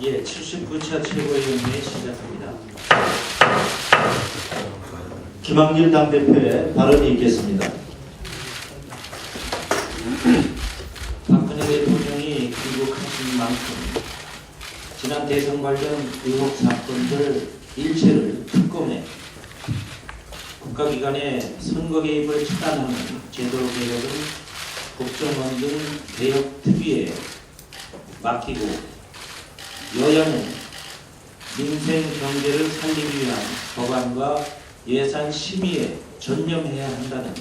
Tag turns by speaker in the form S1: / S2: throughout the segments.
S1: 예, 79차 최고위원회 시작합니다. 김한길 당대표의 발언이 있겠습니다. 박근혜 대통령이 귀국하신 만큼 지난 대선 관련 의혹 사건들 일체를 특검에 국가기관의 선거 개입을 차단하는 제도 개혁은 국정원 등 개혁특위에 맡기고 여야는 민생 경제를 살리기 위한 법안과 예산 심의에 전념해야 한다는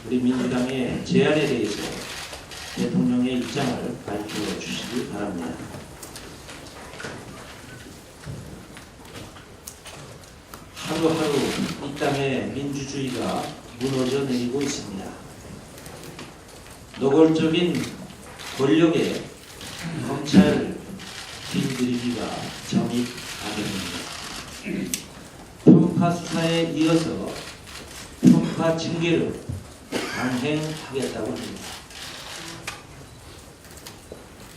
S1: 우리 민주당의 제안에 대해서 대통령의 입장을 밝혀 주시기 바랍니다. 하루하루 이 땅의 민주주의가 무너져 내리고 있습니다. 노골적인 권력의 검찰 길들이기가 점입 악영입니다. 편파 수사에 이어서 편파 징계를 강행하겠다고 합니다.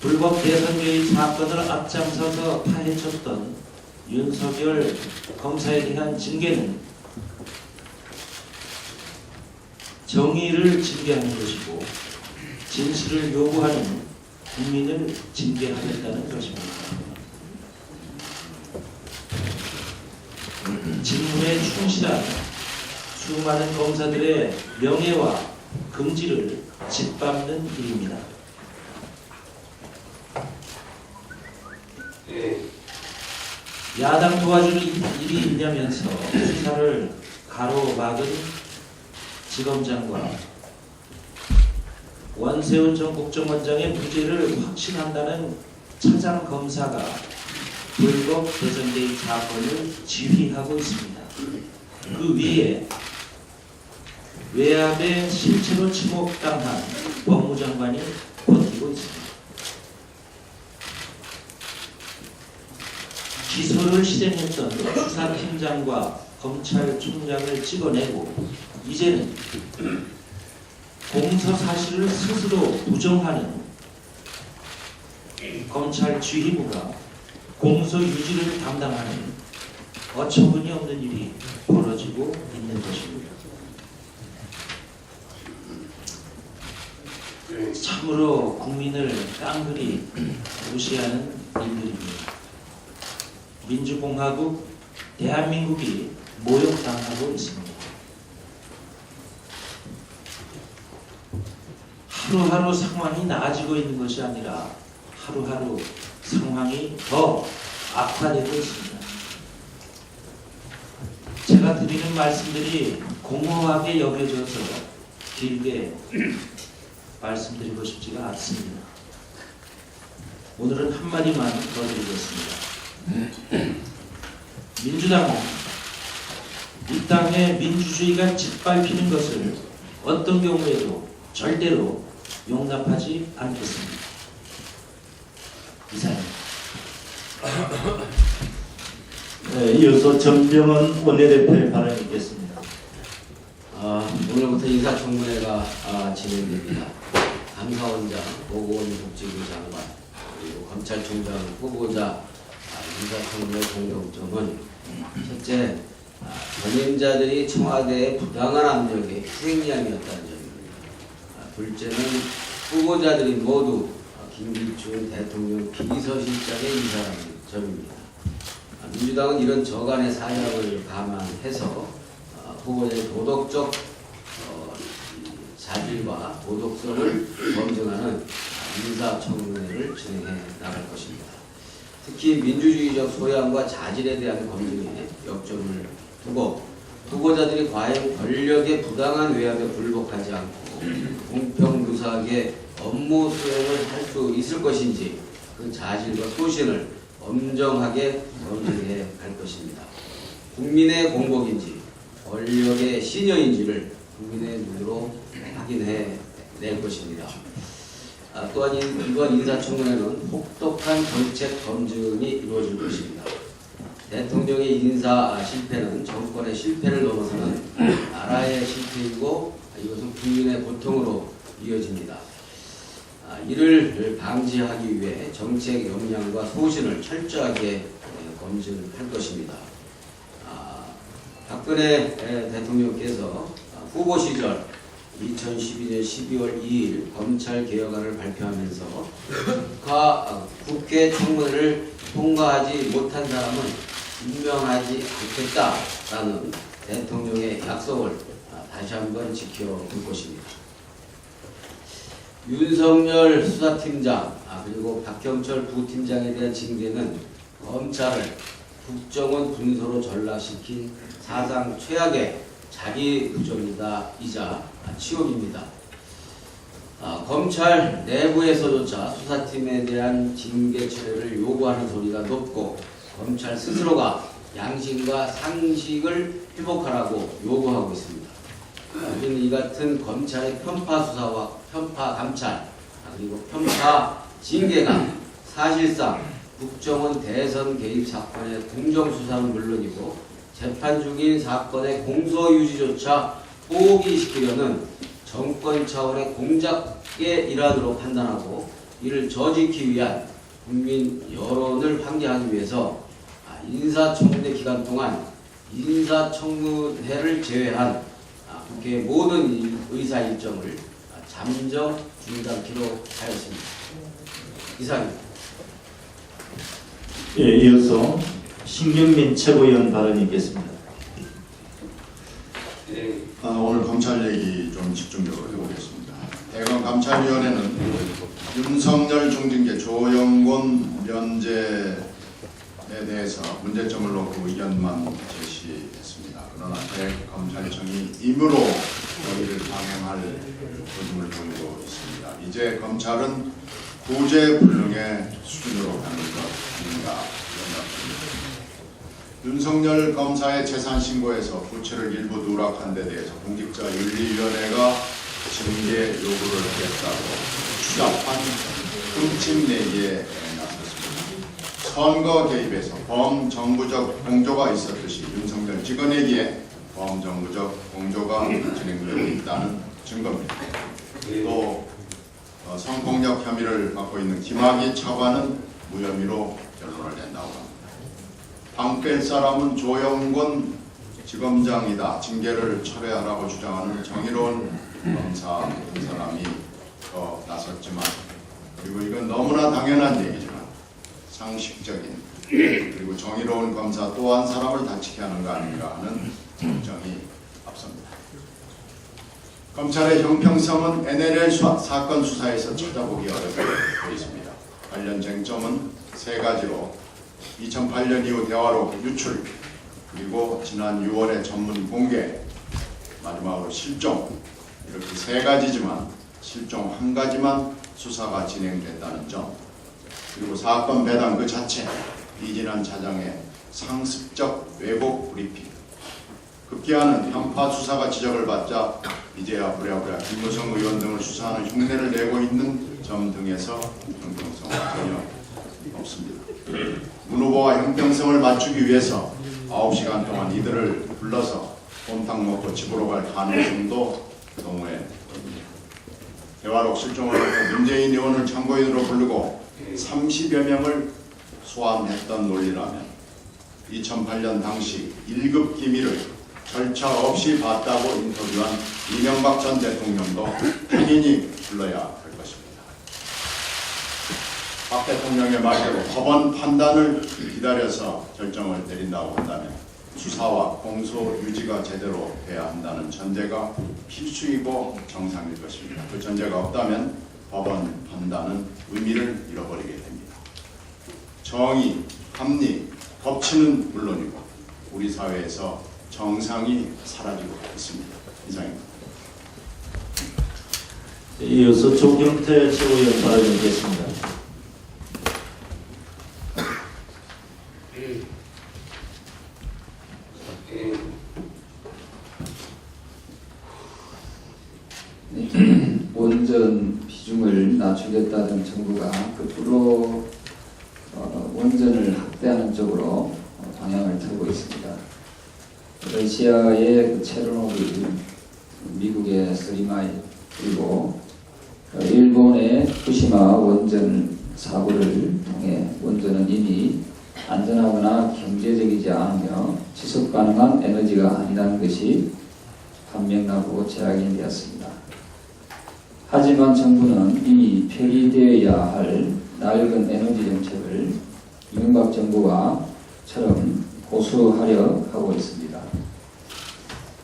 S1: 불법 대선 개입 사건을 앞장서서 파헤쳤던 윤석열 검사에 대한 징계는 정의를 징계하는 것이고 진실을 요구하는 국민을 징계하겠다는 것입니다. 직무에 충실한 수많은 검사들의 명예와 긍지를 짓밟는 일입니다. 야당 도와주는 일이 있냐면서 수사를 가로막은 지검장과 원세훈 전 국정원장의 무죄를 확신한다는 차장검사가 불법 대선 개입 사건을 지휘하고 있습니다. 그 위에 외압에 실체로 지목당한 법무장관이 버티고 있습니다. 기소를 실행했던 수사팀장과 검찰총장을 찍어내고 이제는 공소 사실을 스스로 부정하는 검찰 지휘부가 공소 유지를 담당하는 어처구니 없는 일이 벌어지고 있는 것입니다. 참으로 국민을 깡그리 무시하는 일들입니다. 민주공화국 대한민국이 모욕당하고 있습니다. 하루하루 상황이 나아지고 있는 것이 아니라 하루하루 상황이 더 악화되고 있습니다. 제가 드리는 말씀들이 공허하게 여겨져서 길게 말씀드리고 싶지가 않습니다. 오늘은 한마디만 더 드리겠습니다. 민주당은 이 땅의 민주주의가 짓밟히는 것을 어떤 경우에도 절대로 용납하지 않겠습니다. 이상입니다.
S2: 네, 이어서 전병헌 원내대표의 발언이 있겠습니다.
S3: 오늘부터 인사청문회가 진행됩니다. 감사원장, 보건복지부 장관, 그리고 검찰총장 후보자 인사청문회 공통점은 첫째, 전임자들이 청와대의 부당한 압력에 희생양이었다는 점입니다. 둘째는 후보자들이 모두 김기춘 대통령 비서실장의 인사라는 점입니다. 민주당은 이런 저간의 사약을 감안해서 후보자의 도덕적 자질과 도덕성을 검증하는 인사청문회를 진행해 나갈 것입니다. 특히 민주주의적 소양과 자질에 대한 검증에 역점을 두고 후보자들이 과연 권력의 부당한 외압에 굴복하지 않고 공평무사하게 업무 수행을 할 수 있을 것인지 그 자질과 소신을 엄정하게 검증해 갈 것입니다. 국민의 공복인지 권력의 신여인지를 국민의 눈으로 확인해 낼 것입니다. 또한 이번 인사청문회는 혹독한 정책 검증이 이루어질 것입니다. 대통령의 인사 실패는 정권의 실패를 넘어서는 나라의 실패이고 이것은 국민의 고통으로 이어집니다. 이를 방지하기 위해 정책 역량과 소신을 철저하게 검증할 것입니다. 박근혜 대통령께서 후보 시절 2012년 12월 2일 검찰개혁안을 발표하면서 국회 청문회를 통과하지 못한 사람은 임명하지 않겠다라는 대통령의 약속을 다시 한번 지켜볼 것입니다. 윤석열 수사팀장 그리고 박경철 부팀장에 대한 징계는 검찰을 국정원 분서로 전락시킨 사상 최악의 자기 부정이자 치욕입니다. 검찰 내부에서조차 수사팀에 대한 징계 처리를 요구하는 소리가 높고 검찰 스스로가 양심과 상식을 회복하라고 요구하고 있습니다. 우리는 이 같은 검찰의 편파 수사와 편파 감찰 그리고 편파 징계가 사실상 국정원 대선 개입 사건의 공정 수사는 물론이고 재판 중인 사건의 공소 유지조차 포기시키려는 정권 차원의 공작의 일환으로 판단하고 이를 저지하기 위한 국민 여론을 환기하기 위해서 인사청문회 기간 동안 인사청문회를 제외한 국회의 모든 의사 일정을 잠정 중단키로 하였습니다. 이상입니다.
S2: 예, 이어서 신경민 최고위원 발언이 있겠습니다.
S4: 오늘 검찰 얘기 좀 집중적으로 해보겠습니다. 대검 감찰위원회는 윤석열 중징계 조영권 면제에 대해서 문제점을 놓고 의견만 제시했습니다. 그러나 대검찰청이 임으로 거기를 강행할 조짐을 보이고 있습니다. 이제 검찰은 구제불능의 수준으로 가는 것 아닌가 생각합니다. 윤석열 검사의 재산 신고에서 부채를 일부 누락한 데 대해서 공직자윤리위원회가 징계 요구를 하겠다고 추잡한 흠집 내기에 나섰습니다. 선거 개입에서 범정부적 공조가 있었듯이 윤석열 직원에게 범정부적 공조가 진행되고 있다는 증거입니다. 또 성폭력 혐의를 받고 있는 김학의 차관은 무혐의로 결론을 낸다고 합니다. 방 뺄 사람은 조영권 지검장이다. 징계를 철회하라고 주장하는 정의로운 검사 한 사람이 더 나섰지만 그리고 이건 너무나 당연한 얘기지만 상식적인 그리고 정의로운 검사 또 한 사람을 다치게 하는 거 아닌가 하는 걱정이 앞섭니다. 검찰의 형평성은 NLL 사건 수사에서 찾아보기 어렵게 보입니다. 관련 쟁점은 세 가지로 2008년 이후 대화록 유출, 그리고 지난 6월의 전문 공개, 마지막으로 실종, 이렇게 세 가지지만 실종 한 가지만 수사가 진행됐다는 점, 그리고 사건 배당 그 자체, 이진환 차장의 상습적 왜곡 브리핑, 급기야는 편파 수사가 지적을 받자 이제야 부랴부랴 김무성 의원 등을 수사하는 흉내를 내고 있는 점 등에서 형평성은 전혀 없습니다. 문 후보와 형평성을 맞추기 위해서 9시간 동안 이들을 불러서 곰탕 먹고 집으로 갈 가능성도 너무해 보입니다. 대화록 실종을 하고 문재인 의원을 참고인으로 부르고 30여 명을 소환했던 논리라면 2008년 당시 1급 기밀을 절차 없이 봤다고 인터뷰한 이명박 전 대통령도 당연히 불러야 할 것입니다. 박 대통령의 말대로 법원 판단을 기다려서 결정을 내린다고 한다면 수사와 공소 유지가 제대로 돼야 한다는 전제가 필수이고 정상일 것입니다. 그 전제가 없다면 법원 판단은 의미를 잃어버리게 됩니다. 정의, 합리, 법치는 물론이고 우리 사회에서 정상이 사라지고 있습니다. 이상입니다.
S2: 이어서 조경태 최고위원 발언이 있겠습니다.
S5: 원전 비중을 낮추겠다는 정부가 끝으로 원전을 확대하는 쪽으로 방향을 틀고 있습니다. 러시아의 그 체르노빌, 미국의 쓰리마이, 그리고 일본의 후쿠시마 원전 사고를 통해 원전은 이미 안전하거나 경제적이지 않으며 지속 가능한 에너지가 아니라는 것이 판명나고 재확인되었습니다. 하지만 정부는 이미 폐기되어야 할 낡은 에너지 정책을 이명박 정부와처럼 고수하려 하고 있습니다.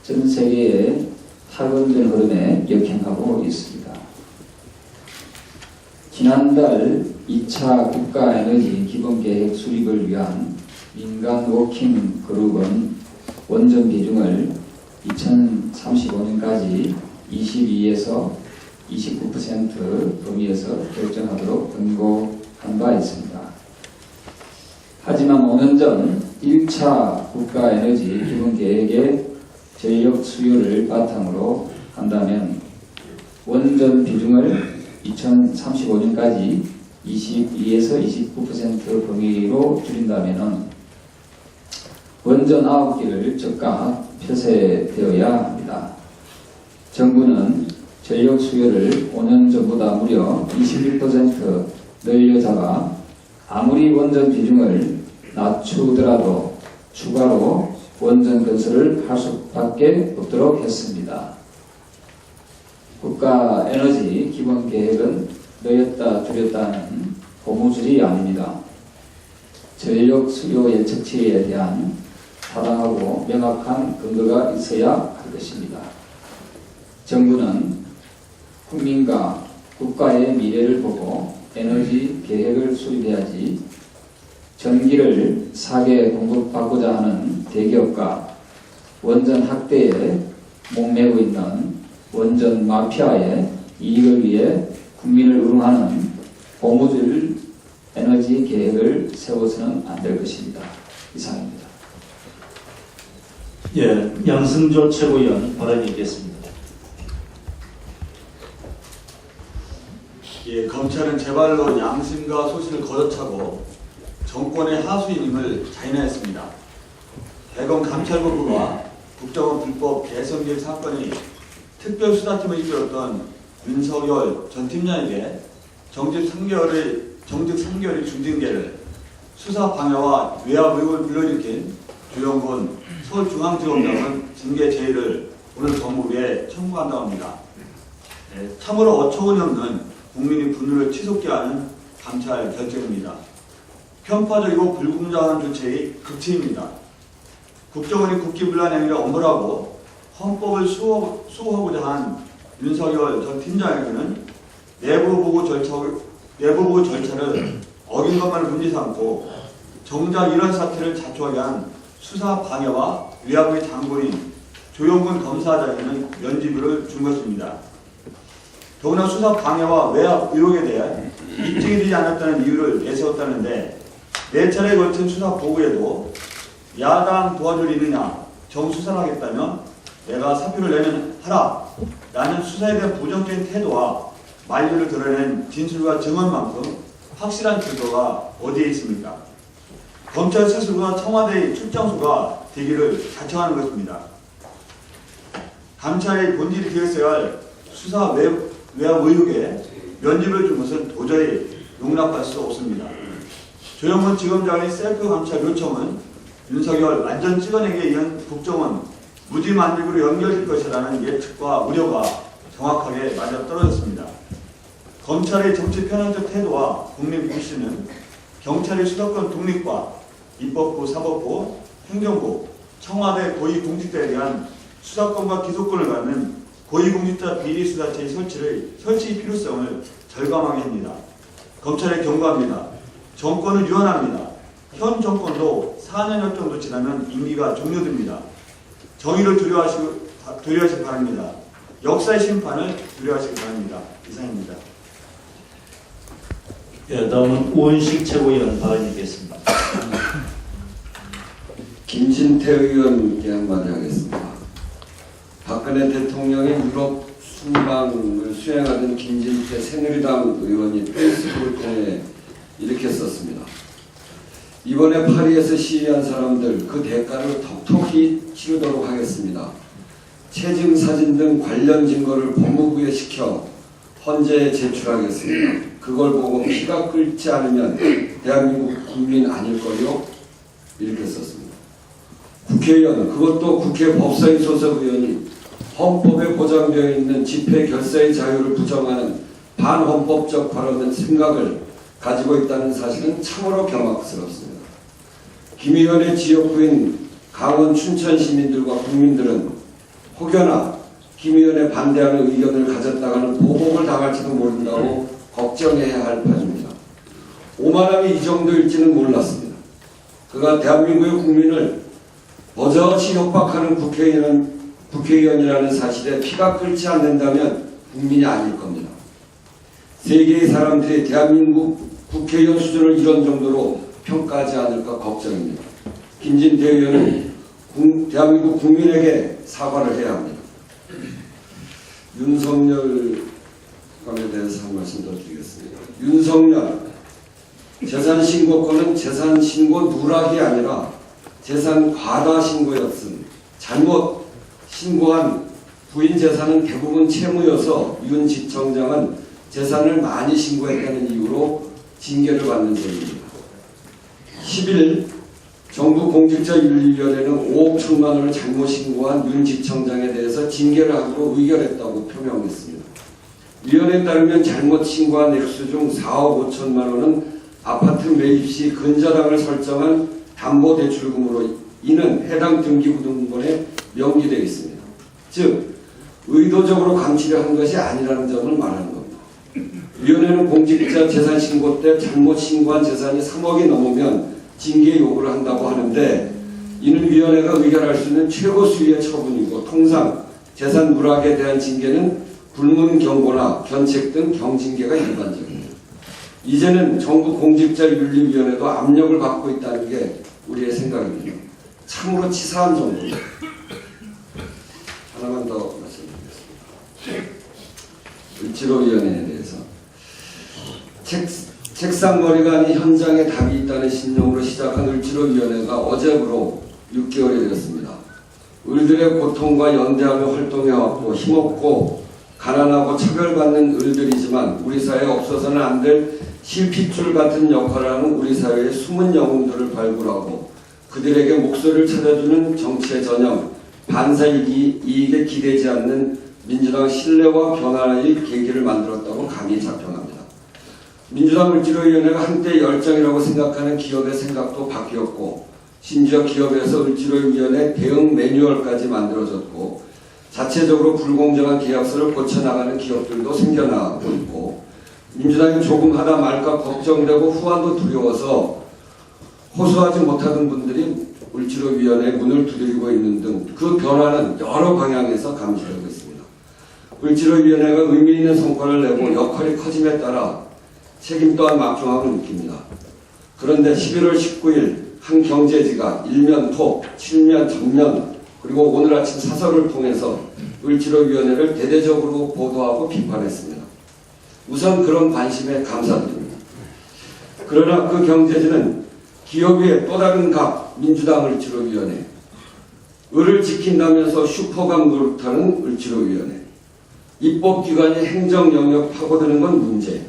S5: 전 세계의 탈원전 흐름에 역행하고 있습니다. 지난달 2차 국가에너지 기본계획 수립을 위한 민간 워킹 그룹은 원전 비중을 2035년까지 22에서 29% 범위에서 결정하도록 권고한 바 있습니다. 하지만 5년 전 1차 국가에너지 기본계획의 전력 수요를 바탕으로 한다면 원전 비중을 2035년까지 22에서 29% 범위로 줄인다면 원전 9기를 즉각 폐쇄되어야 합니다. 정부는 전력 수요를 5년 전보다 무려 21% 늘려잡아 아무리 원전 비중을 낮추더라도 추가로 원전 건설을 할 수밖에 없도록 했습니다. 국가 에너지 기본 계획은 늘렸다 줄였다는 고무줄이 아닙니다. 전력 수요 예측치에 대한 타당하고 명확한 근거가 있어야 할 것입니다. 정부는 국민과 국가의 미래를 보고 에너지 계획을 수립해야지 전기를 싸게 공급받고자 하는 대기업과 원전 확대에 목매고 있는 원전 마피아의 이익을 위해 국민을 우롱하는 고무줄 에너지 계획을 세워서는 안 될 것입니다. 이상입니다.
S2: 예, 양승조 최고위원 발언이 있겠습니다.
S6: 예, 검찰은 제발로 양심과 소신을 걷어차고 정권의 하수인임을 자인하였습니다. 대검 감찰본부가 국정원 불법 개성계획 사건의 특별수사팀을 이끌었던 윤석열 전 팀장에게 정직 3개월의 중징계를, 수사 방해와 외압 의혹을 불러일으킨 조영곤 서울중앙지검장은 징계 제의를 오늘 법무부에 청구한다고 합니다. 참으로 어처구니 없는 국민의 분노를 치솟게 하는 감찰 결정입니다. 편파적이고 불공정한 조치의 극치입니다. 국정원이 국기문란 행위를 엄벌하고 헌법을 수호하고자 한 윤석열 전 팀장에게는 내부 보고 절차를 어긴 것만을 문제 삼고 정작 이런 사태를 자초하게 한 수사 방해와 위압의 장본인 조영근 검사장에는 면죄부를 준 것입니다. 더구나 수사 방해와 외압 의혹에 대해 입증이 되지 않았다는 이유를 내세웠다는데 4차례에 걸친 수사 보고에도 야당 도와줄 일이냐 정수사를 하겠다면 내가 사표를 내면 하라 라는 수사에 대한 부정적인 태도와 만류를 드러낸 진술과 증언만큼 확실한 증거가 어디에 있습니까? 검찰 스스로가 청와대의 출장소가 되기를 자청하는 것입니다. 감찰의 본질이 되었어야 할 수사 외압 의혹에 면죄부를 준 것은 도저히 용납할 수 없습니다. 조영근 지검장의 셀프 감찰 요청은 윤석열 완전 찍어내기에 의한 국정원 무지 만들기로 연결될 것이라는 예측과 우려가 정확하게 맞아떨어졌습니다. 검찰의 정치 편향적 태도와 국민 불신은 경찰의 수사권 독립과 입법부, 사법부, 행정부, 청와대 고위공직자에 대한 수사권과 기소권을 갖는 고위공직자 비리수사체의 설치 필요성을 절감하게 합니다. 검찰에 경고합니다. 정권은 유한합니다. 현 정권도 4년여 정도 지나면 임기가 종료됩니다. 정의를 두려워하시기 바랍니다. 역사의 심판을 두려워하시기 바랍니다. 이상입니다.
S2: 예, 다음은 우원식 최고위원 발언이 있겠습니다.
S7: 김진태 의원 양반이 하겠습니다. 박근혜 대통령의 유럽 순방을 수행하던 김진태 새누리당 의원이 페이스북을 통해 이렇게 썼습니다. 이번에 파리에서 시위한 사람들 그 대가를 톡톡히 치르도록 하겠습니다. 체증 사진 등 관련 증거를 법무부에 시켜 헌재에 제출하겠습니다. 그걸 보고 피가 끓지 않으면 대한민국 국민 아닐 거요? 이렇게 썼습니다. 국회의원, 그것도 국회 법사위 소속 의원이 헌법에 보장되어 있는 집회 결사의 자유를 부정하는 반헌법적 발언의 생각을 가지고 있다는 사실은 참으로 경악스럽습니다. 김 의원의 지역구인 강원 춘천 시민들과 국민들은 혹여나 김 의원에 반대하는 의견을 가졌다가는 보복을 당할지도 모른다고 걱정해야 할 판입니다. 오만함이 이 정도일지는 몰랐습니다. 그가 대한민국의 국민을 버젓이 협박하는 국회의원이라는 사실에 피가 끓지 않는다면 국민이 아닐 겁니다. 세계의 사람들이 대한민국 국회의원 수준을 이런 정도로 평가하지 않을까 걱정입니다. 김진태 의원은 대한민국 국민에게 사과를 해야 합니다. 윤석열 감에 대해서 한 말씀 더 드리겠습니다. 윤석열 재산신고권은 재산신고 누락이 아니라 재산 과다 신고였음. 잘못 신고한 부인 재산은 대부분 채무여서 윤 지청장은 재산을 많이 신고했다는 이유로 징계를 받는 셈입니다. 10일 정부 공직자윤리위원회는 5억 1천만 원을 잘못 신고한 윤 지청장에 대해서 징계를 하기로 의결했다고 표명했습니다. 위원회에 따르면 잘못 신고한 액수 중 4억 5천만 원은 아파트 매입 시 근저당을 설정한 담보대출금으로 이는 해당 등기부등본에 명기되어 있습니다. 즉 의도적으로 감치려 한 것이 아니라는 점을 말하는 겁니다. 위원회는 공직자 재산 신고 때 잘못 신고한 재산이 3억이 넘으면 징계 요구를 한다고 하는데 이는 위원회가 의결할 수 있는 최고 수위의 처분이고 통상 재산 누락에 대한 징계는 불문 경고나 견책 등 경징계가 일반적입니다. 이제는 정부 공직자윤리위원회도 압력을 받고 있다는 게 우리의 생각입니다. 참으로 치사한 정도입니다. 하나만 더 말씀드리겠습니다. 을지로위원회에 대해서 책상머리가 아닌 현장에 답이 있다는 신념으로 시작한 을지로위원회가 어제부로 6개월이 되었습니다. 을들의 고통과 연대하며 활동해왔고 힘없고 가난하고 차별받는 을들이지만 우리 사회에 없어서는 안 될 실핏줄 같은 역할을 하는 우리 사회의 숨은 영웅들을 발굴하고 그들에게 목소리를 찾아주는 정치의 전형, 반사이익에 기대지 않는 민주당 신뢰와 변화의 계기를 만들었다고 감히 자평합니다. 민주당 을지로위원회가 한때 열정이라고 생각하는 기업의 생각도 바뀌었고 심지어 기업에서 을지로위원회 대응 매뉴얼까지 만들어졌고 자체적으로 불공정한 계약서를 고쳐나가는 기업들도 생겨나고 있고 민주당이 조금 하다 말까 걱정되고 후환도 두려워서 호소하지 못하던 분들이 을지로위원회 문을 두드리고 있는 등 그 변화는 여러 방향에서 감지되고 있습니다. 을지로위원회가 의미 있는 성과를 내고 역할이 커짐에 따라 책임 또한 막중함을 느낍니다. 그런데 11월 19일 한 경제지가 일면 톡, 7면 전면 그리고 오늘 아침 사설을 통해서 을지로위원회를 대대적으로 보도하고 비판했습니다. 우선 그런 관심에 감사드립니다. 그러나 그 경제지는 기업 위에 또 다른 각 민주당 을지로위원회, 을을 지킨다면서 슈퍼각 노릇하는 을지로위원회, 입법기관이 행정영역 파고드는 건 문제,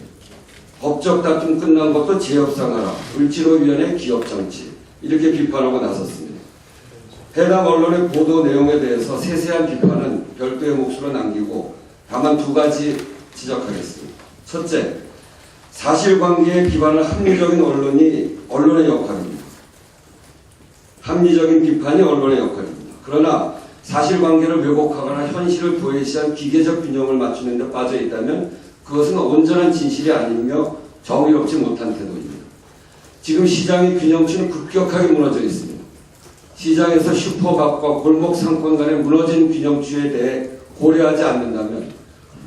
S7: 법적 다툼 끝난 것도 재협상하라, 을지로위원회 기업정치 이렇게 비판하고 나섰습니다. 해당 언론의 보도 내용에 대해서 세세한 비판은 별도의 몫으로 남기고 다만 두 가지 지적하겠습니다. 첫째, 사실관계에 기반한 합리적인 언론의 역할입니다. 합리적인 비판이 언론의 역할입니다. 그러나 사실관계를 왜곡하거나 현실을 도외시한 기계적 균형을 맞추는 데 빠져 있다면 그것은 온전한 진실이 아니며 정의롭지 못한 태도입니다. 지금 시장의 균형추는 급격하게 무너져 있습니다. 시장에서 슈퍼밥과 골목 상권 간의 무너진 균형추에 대해 고려하지 않는다면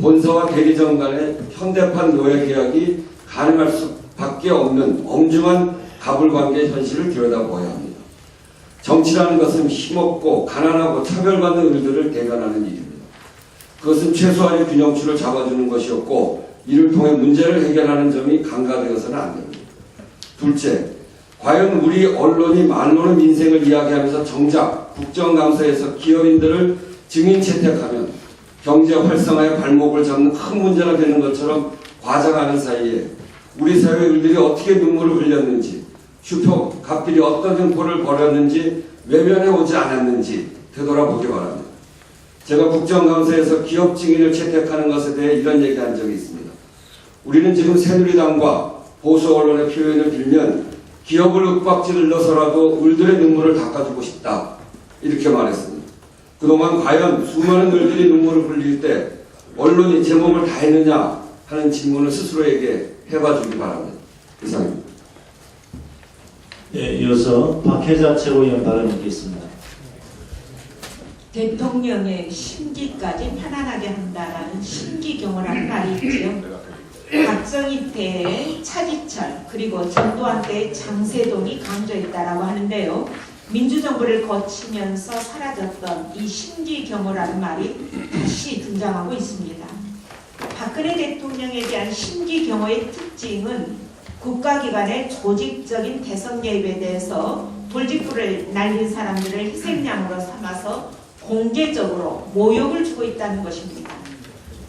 S7: 본사와 대리점 간의 현대판 노예 계약이 가능할 수밖에 없는 엄중한 가불관계 현실을 들여다보아야 합니다. 정치라는 것은 힘없고 가난하고 차별받는 일들을 대변하는 일입니다. 그것은 최소한의 균형추를 잡아주는 것이었고 이를 통해 문제를 해결하는 점이 간과되어서는 안 됩니다. 둘째, 과연 우리 언론이 말로는 민생을 이야기하면서 정작 국정감사에서 기업인들을 증인 채택하면 경제 활성화에 발목을 잡는 큰 문제가 되는 것처럼 과장하는 사이에 우리 사회 을들이 어떻게 눈물을 흘렸는지, 슈퍼갑들이 어떤 횡포를 벌였는지, 외면해 오지 않았는지 되돌아보기 바랍니다. 제가 국정감사에서 기업 증인을 채택하는 것에 대해 이런 얘기한 적이 있습니다. 우리는 지금 새누리당과 보수 언론의 표현을 빌면 기업을 윽박지를 넣어서라도 을들의 눈물을 닦아주고 싶다, 이렇게 말했습니다. 그동안 과연 수많은 을들이 눈물을 흘릴 때 언론이 제 몸을 다 했느냐 하는 질문을 스스로에게 해봐주기 바랍니다. 이상입니다.
S2: 예, 이어서 박혜자 최고위원 발언 있겠습니다.
S8: 대통령의 심기까지 편안하게 한다라는 심기경호라는 말이 있지요. 박정희 때의 차지철 그리고 전두환 때의 장세동이 강조했다라고 하는데요. 민주정부를 거치면서 사라졌던 이 심기경호라는 말이 다시 등장하고 있습니다. 박근혜 대통령에 대한 심기경호의 특징은 국가기관의 조직적인 대선 개입에 대해서 돌직구를 날린 사람들을 희생양으로 삼아서 공개적으로 모욕을 주고 있다는 것입니다.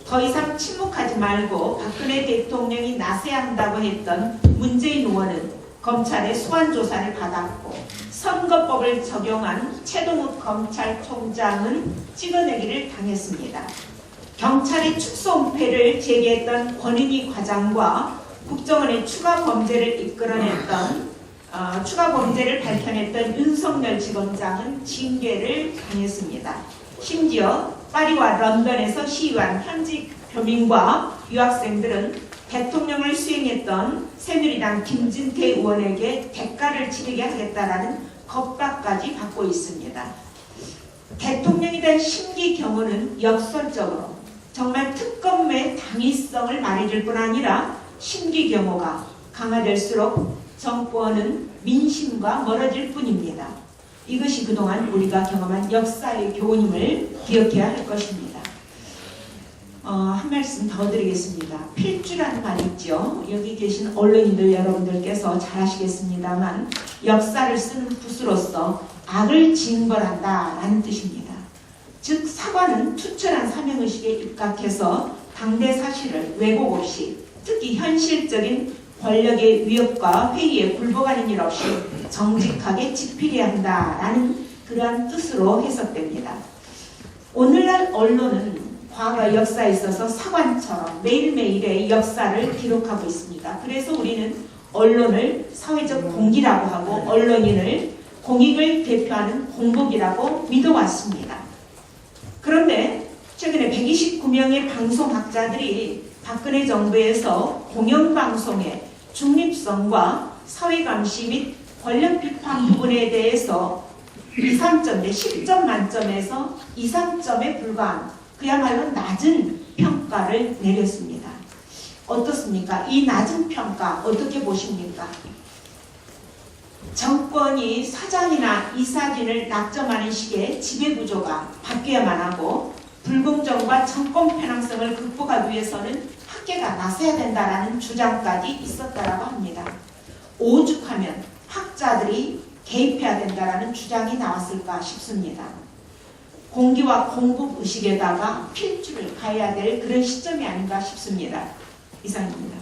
S8: 더 이상 침묵하지 말고 박근혜 대통령이 나서야 한다고 했던 문재인 의원은 검찰의 소환조사를 받았고 선거법을 적용한 최동욱 검찰총장은 찍어내기를 당했습니다. 경찰의 축소 은폐를 제기했던 권은희 과장과 국정원의 추가 범죄를 밝혀냈던 윤석열 지검장은 징계를 당했습니다. 심지어 파리와 런던에서 시위한 현지 교민과 유학생들은 대통령을 수행했던 새누리당 김진태 의원에게 대가를 치르게 하겠다라는 겁박까지 받고 있습니다. 대통령에 대한 심기경호는 역설적으로 정말 특검의 당위성을 말해줄 뿐 아니라 심기경호가 강화될수록 정권은 민심과 멀어질 뿐입니다. 이것이 그동안 우리가 경험한 역사의 교훈임을 기억해야 할 것입니다. 한 말씀 더 드리겠습니다. 필주라는 말이 있죠. 여기 계신 언론인들 여러분들께서 잘 아시겠습니다만 역사를 쓰는 붓으로서 악을 징벌한다라는 뜻입니다. 즉 사과는 투철한 사명의식에 입각해서 당대 사실을 왜곡 없이 특히 현실적인 권력의 위협과 회의에 굴복하는 일 없이 정직하게 집필해야 한다라는 그러한 뜻으로 해석됩니다. 오늘날 언론은 과거 역사에 있어서 사관처럼 매일매일의 역사를 기록하고 있습니다. 그래서 우리는 언론을 사회적 공기라고 하고 언론인을 공익을 대표하는 공복이라고 믿어왔습니다. 그런데 최근에 129명의 방송학자들이 박근혜 정부에서 공영방송의 중립성과 사회감시 및 권력 비판 부분에 대해서 2, 3점대 10점 만점에서 2, 3점에 불과한 그야말로 낮은 평가를 내렸습니다. 어떻습니까? 이 낮은 평가 어떻게 보십니까? 정권이 사장이나 이사진을 낙점하는 식의 지배구조가 바뀌어야만 하고 불공정과 정권 편향성을 극복하기 위해서는 학계가 나서야 된다라는 주장까지 있었다라고 합니다. 오죽하면 학자들이 개입해야 된다라는 주장이 나왔을까 싶습니다. 공기와 공복 의식에다가 필주를 가해야 될 그런 시점이 아닌가 싶습니다. 이상입니다.